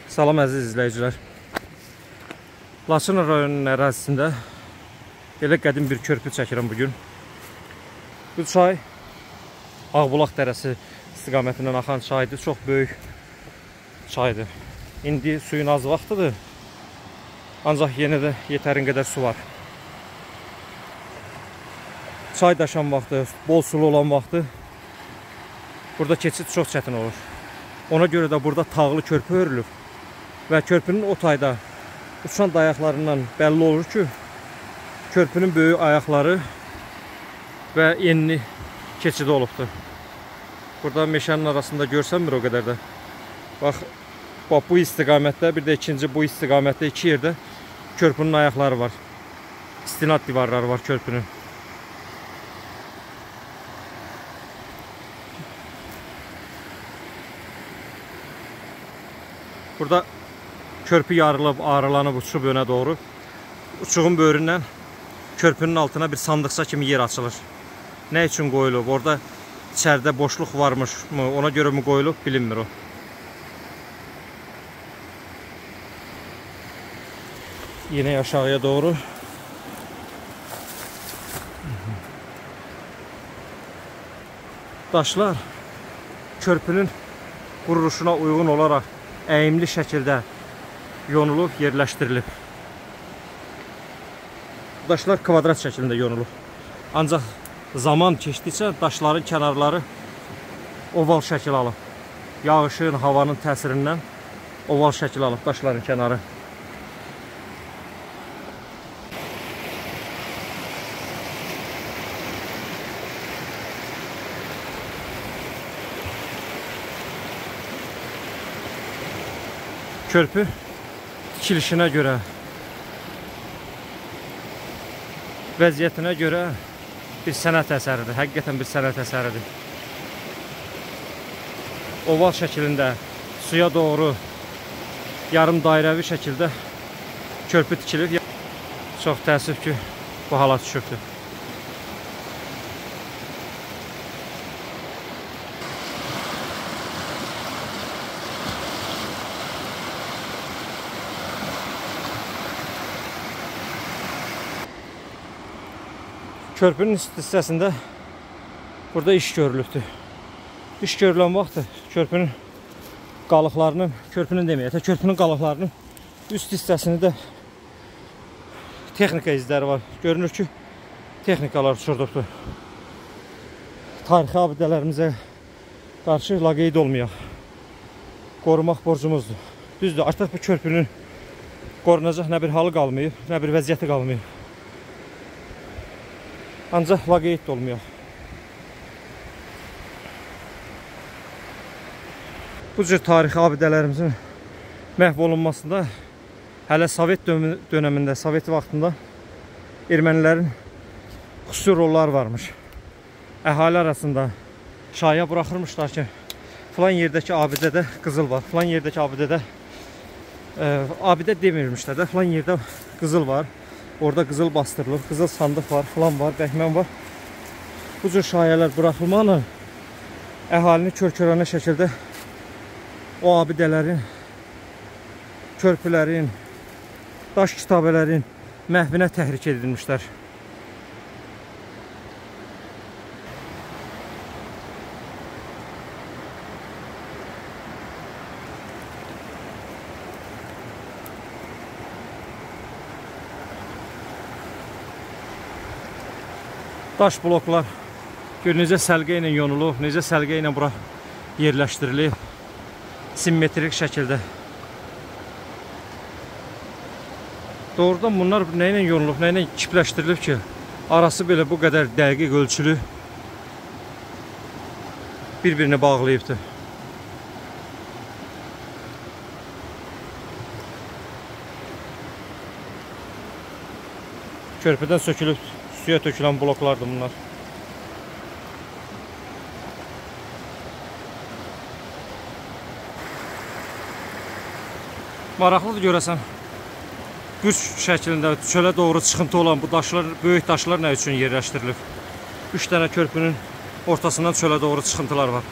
Salam əziz izləyicilər. Laçın rayonunun ərazisində belə qədim bir körpü çəkirəm bugün. Bu çay Ağbulaq dərəsi istiqamətindən axan çaydır. Çox böyük çaydır. İndi suyun az vaxtıdır. Ancaq yenə də yetərin qədər su var. Çay daşan vaxtı, bol sulu olan vaxtı burada keçid çox çətin olur. Ona görə də burada tağlı körpü örülür. Və körpünün o tayda uçan dayaqlarından bəlli olur ki, körpünün böyük ayaqları və enli keçidi olubdur. Burada meşənin arasında görsənmir o qədər də. Bax, bu istiqamətdə, bir də ikinci bu istiqamətdə iki yerdə körpünün ayaqları var. İstinad divarları var körpünün. Burada körpü yarılıb, ağrılanıb, uçub önə doğru. Uçuğun böyründən körpünün altına bir sandıqça kimi yer açılır. Nə üçün qoyulub? Orada içəridə boşluq varmış mı? Ona görə mi qoyulub? Bilinmir o. Yine aşağıya doğru. Daşlar körpünün quruluşuna uyğun olaraq əyimli şəkildə yonulub, yerləşdirilib. Daşlar kvadrat şəklində yonulub. Ancaq zaman keçdikcə daşların kənarları oval şəkil alıb. Yağışın, havanın təsirindən oval şəkil alıb daşların kənarı. Körpü tikilişinə görə, vəziyyətinə görə bir sənət əsəridir. Həqiqətən bir sənət əsəridir. Oval şəklində suya doğru yarım dairəvi şəkildə körpü tikilib. Çox təəssüf ki, bu hala düşübdür. Körpünün üst hissəsində burada iş görülübdür. İş görülən vaxt körpünün qalıqlarının, körpünün qalıqlarının üst hissəsində də texnika izləri var. Görünür ki, texnikalar uçurdubdur. Tarixi abidələrimizə qarşı laqeyd olmayaq. Qorumaq borcumuzdur. Düzdür, artıq bu körpünün qorunacaq nə bir halı qalmayıb, nə bir vəziyyəti qalmayıb. Ancaq laqeyd də olmuyor. Bu cür tarixi abidələrimizin məhv olunmasında hələ Sovet dönəmində, Sovet vaxtında ermənilərin xüsusi rolları varmış. Əhali arasında şaya buraxırmışlar ki, filan yerdəki abidədə qızıl var, filan yerdəki abidədə abidə demirmişlər də, filan yerdə qızıl var. Orada qızıl bastırılır, qızıl sandıq var, filan var, bəhmən var. Bu cür şayələr buraxılmalı əhalini kör-körənə şəkildə o abidələrin, körpülərin, daş kitabələrin məhvinə təhrik edilmişlər. Daş bloklar necə səlqə ilə yonulub, necə səlqə ilə bura yerləşdirilib, simmetrik şəkildə. Doğrudan bunlar nə ilə yonulub, nə ilə kipləşdirilib ki, arası belə bu qədər dəqiq ölçülü bir-birini bağlayıbdır. Körpüdən sökülüb suya tökülən bloklardır bunlar. Maraqlıdır görəsən. Güc şəklində çölə doğru çıxıntı olan bu daşlar, böyük daşlar nə üçün yerləşdirilib? 3 dənə körpünün ortasından çölə doğru çıxıntılar var.